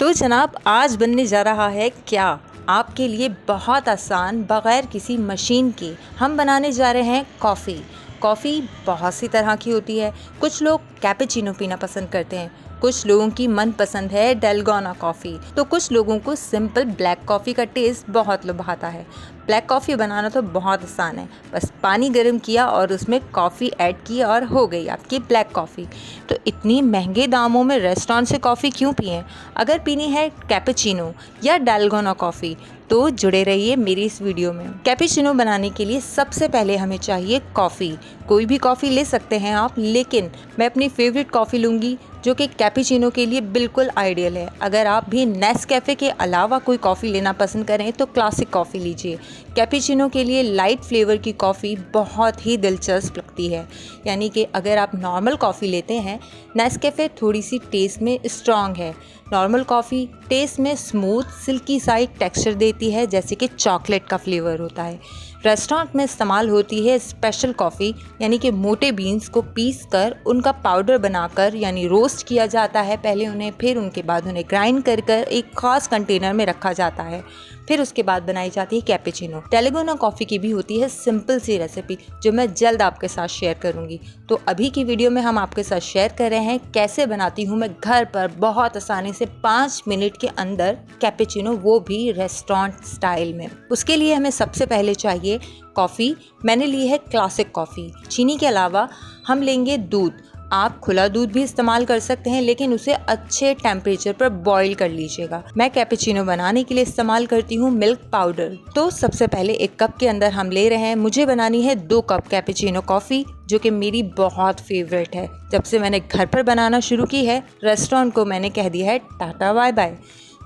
तो जनाब आज बनने जा रहा है क्या आपके लिए बहुत आसान बग़ैर किसी मशीन के हम बनाने जा रहे हैं कॉफ़ी। कॉफ़ी बहुत सी तरह की होती है। कुछ लोग कैपेचिनो पीना पसंद करते हैं, कुछ लोगों की मनपसंद है डलगोना कॉफ़ी, तो कुछ लोगों को सिंपल ब्लैक कॉफ़ी का टेस्ट बहुत लुभाता है। ब्लैक कॉफ़ी बनाना तो बहुत आसान है, बस पानी गर्म किया और उसमें कॉफ़ी ऐड की और हो गई आपकी ब्लैक कॉफ़ी। तो इतनी महंगे दामों में रेस्टोरेंट से कॉफ़ी क्यों पिएं? अगर पीनी है कैपेचिनो या डलगोना कॉफ़ी तो जुड़े रहिए मेरी इस वीडियो में। कैपेचिनो बनाने के लिए सबसे पहले हमें चाहिए कॉफ़ी। कोई भी कॉफ़ी ले सकते हैं आप, लेकिन मैं अपनी फेवरेट कॉफ़ी लूँगी जो कि कैपेचिनो के लिए बिल्कुल आइडियल है। अगर आप भी नेस्कैफ़े के अलावा कोई कॉफ़ी लेना पसंद करें तो क्लासिक कॉफ़ी लीजिए। कैपेचिनो के लिए लाइट फ्लेवर की कॉफ़ी बहुत ही दिलचस्प लगती है, यानी कि अगर आप नॉर्मल कॉफ़ी लेते हैं, नेस्कैफ़े थोड़ी सी टेस्ट में स्ट्रॉन्ग है। नॉर्मल कॉफ़ी टेस्ट में स्मूथ सिल्की सा एक टेक्सचर देती है, जैसे कि चॉकलेट का फ्लेवर होता है। रेस्टोरेंट में इस्तेमाल होती है स्पेशल कॉफ़ी, यानी कि मोटे बीन्स को पीस कर उनका पाउडर बनाकर यानी रोस्ट किया जाता है पहले उन्हें, फिर उनके बाद उन्हें ग्राइंड कर एक ख़ास कंटेनर में रखा जाता है, फिर उसके बाद बनाई जाती है कैपेचिनो। डलगोना कॉफ़ी की भी होती है सिंपल सी रेसिपी जो मैं जल्द आपके साथ शेयर करूंगी। तो अभी की वीडियो में हम आपके साथ शेयर कर रहे हैं कैसे बनाती हूँ मैं घर पर बहुत आसानी से 5 मिनट के अंदर कैपेचिनो, वो भी रेस्टोरेंट स्टाइल में। उसके लिए हमें सबसे पहले चाहिए कॉफ़ी। मैंने ली है क्लासिक कॉफ़ी। चीनी के अलावा हम लेंगे दूध। आप खुला दूध भी इस्तेमाल कर सकते हैं, लेकिन उसे अच्छे टेम्परेचर पर बॉईल कर लीजिएगा। मैं कैपेचिनो बनाने के लिए इस्तेमाल करती हूँ मिल्क पाउडर। तो सबसे पहले एक कप के अंदर हम ले रहे हैं, मुझे बनानी है 2 कप कैपेचिनो कॉफ़ी, जो कि मेरी बहुत फेवरेट है। जब से मैंने घर पर बनाना शुरू की है, रेस्टोरेंट को मैंने कह दिया है टाटा बाय बाय।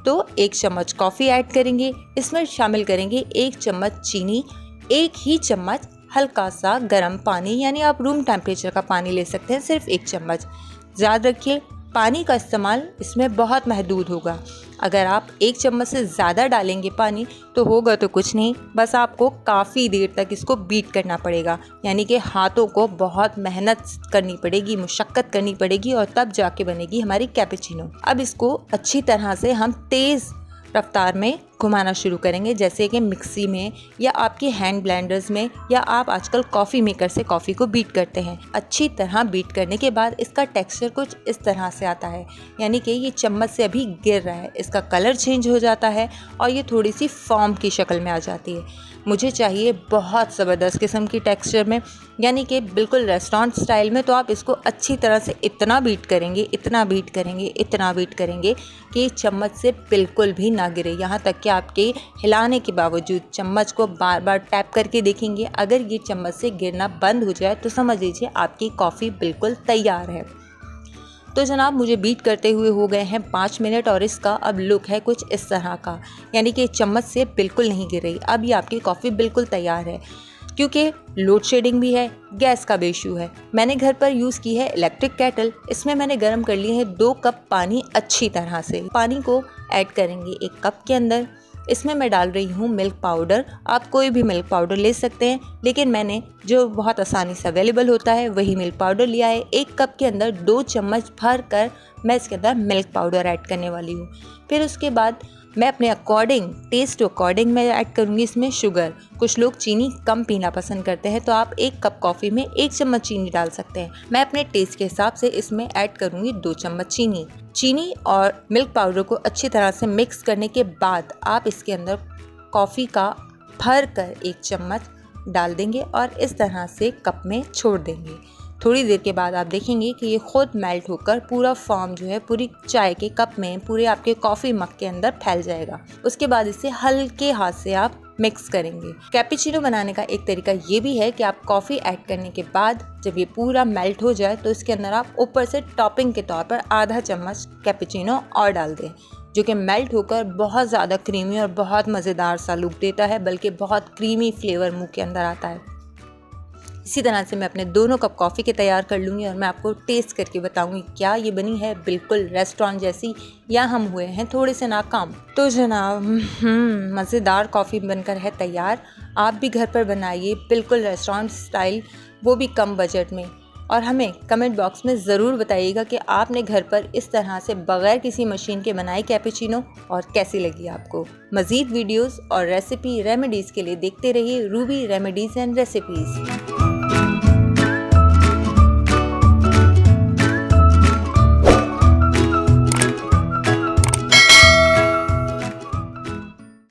तो 1 चम्मच कॉफ़ी ऐड करेंगे, इसमें शामिल करेंगे 1 चम्मच चीनी, 1 ही चम्मच हल्का सा गर्म पानी, यानी आप रूम टेम्परेचर का पानी ले सकते हैं, सिर्फ 1 चम्मच। याद रखिए पानी का इस्तेमाल इसमें बहुत महदूद होगा। अगर आप 1 चम्मच से ज़्यादा डालेंगे पानी तो होगा तो कुछ नहीं, बस आपको काफ़ी देर तक इसको बीट करना पड़ेगा, यानी कि हाथों को बहुत मेहनत करनी पड़ेगी, मुशक्क़त करनी पड़ेगी, और तब जाके बनेगी हमारी कैपेचिनो। अब इसको अच्छी तरह से हम तेज़ रफ्तार में घुमाना शुरू करेंगे, जैसे कि मिक्सी में या आपके हैंड ब्लेंडर्स में, या आप आजकल कॉफ़ी मेकर से कॉफ़ी को बीट करते हैं। अच्छी तरह बीट करने के बाद इसका टेक्सचर कुछ इस तरह से आता है, यानी कि ये चम्मच से अभी गिर रहा है, इसका कलर चेंज हो जाता है और ये थोड़ी सी फॉर्म की शक्ल में आ जाती है। मुझे चाहिए बहुत ज़बरदस्त किस्म की टेक्सचर में, यानी कि बिल्कुल रेस्टोरेंट स्टाइल में। तो आप इसको अच्छी तरह से इतना बीट करेंगे, इतना बीट करेंगे, इतना बीट करेंगे कि चम्मच से बिल्कुल भी ना गिरे, यहाँ तक कि आपके हिलाने के बावजूद चम्मच को बार बार टैप करके देखेंगे। अगर ये चम्मच से गिरना बंद हो जाए तो समझ लीजिए आपकी कॉफ़ी बिल्कुल तैयार है। तो जनाब मुझे बीट करते हुए हो गए हैं 5 मिनट और इसका अब लुक है कुछ इस तरह का, यानी कि चम्मच से बिल्कुल नहीं गिर रही। अब ये आपकी कॉफ़ी बिल्कुल तैयार है। क्योंकि लोड शेडिंग भी है, गैस का भी इशू है, मैंने घर पर यूज़ की है इलेक्ट्रिक केटल। इसमें मैंने गर्म कर लिए हैं 2 कप पानी अच्छी तरह से। पानी को ऐड करेंगे 1 कप के अंदर। इसमें मैं डाल रही हूँ मिल्क पाउडर। आप कोई भी मिल्क पाउडर ले सकते हैं, लेकिन मैंने जो बहुत आसानी से अवेलेबल होता है वही मिल्क पाउडर लिया है। 1 कप के अंदर 2 चम्मच भर कर मैं इसके अंदर मिल्क पाउडर ऐड करने वाली हूँ। फिर उसके बाद मैं अपने अकॉर्डिंग, टेस्ट अकॉर्डिंग मैं ऐड करूँगी इसमें शुगर। कुछ लोग चीनी कम पीना पसंद करते हैं, तो आप 1 कप कॉफ़ी में 1 चम्मच चीनी डाल सकते हैं। मैं अपने टेस्ट के हिसाब से इसमें ऐड करूँगी 2 चम्मच चीनी। चीनी और मिल्क पाउडर को अच्छी तरह से मिक्स करने के बाद आप इसके अंदर कॉफ़ी का भर कर 1 चम्मच डाल देंगे और इस तरह से कप में छोड़ देंगे। थोड़ी देर के बाद आप देखेंगे कि ये खुद मेल्ट होकर पूरा फॉर्म जो है पूरी चाय के कप में, पूरे आपके कॉफ़ी मग के अंदर फैल जाएगा। उसके बाद इसे हल्के हाथ से आप मिक्स करेंगे। कैपेचिनो बनाने का एक तरीका ये भी है कि आप कॉफ़ी ऐड करने के बाद जब ये पूरा मेल्ट हो जाए तो इसके अंदर आप ऊपर से टॉपिंग के तौर पर आधा चम्मच कैपेचिनो और डाल दें, जो कि मेल्ट होकर बहुत ज़्यादा क्रीमी और बहुत मज़ेदार सा लुक देता है, बल्कि बहुत क्रीमी फ्लेवर मुँह के अंदर आता है। इसी तरह से मैं अपने दोनों कप कॉफ़ी के तैयार कर लूँगी और मैं आपको टेस्ट करके बताऊँगी क्या ये बनी है बिल्कुल रेस्टोरेंट जैसी, या हम हुए हैं थोड़े से नाकाम। तो जनाब मज़ेदार कॉफ़ी बनकर है तैयार। आप भी घर पर बनाइए बिल्कुल रेस्टोरेंट स्टाइल, वो भी कम बजट में। और हमें कमेंट बॉक्स में ज़रूर बताइएगा कि आपने घर पर इस तरह से बग़ैर किसी मशीन के बनाई कैपुचिनो और कैसी लगी आपको। मज़ीद वीडियोस और रेसिपी रेमेडीज़ के लिए देखते रहिए रूबी रेमेडीज़ एंड रेसिपीज़।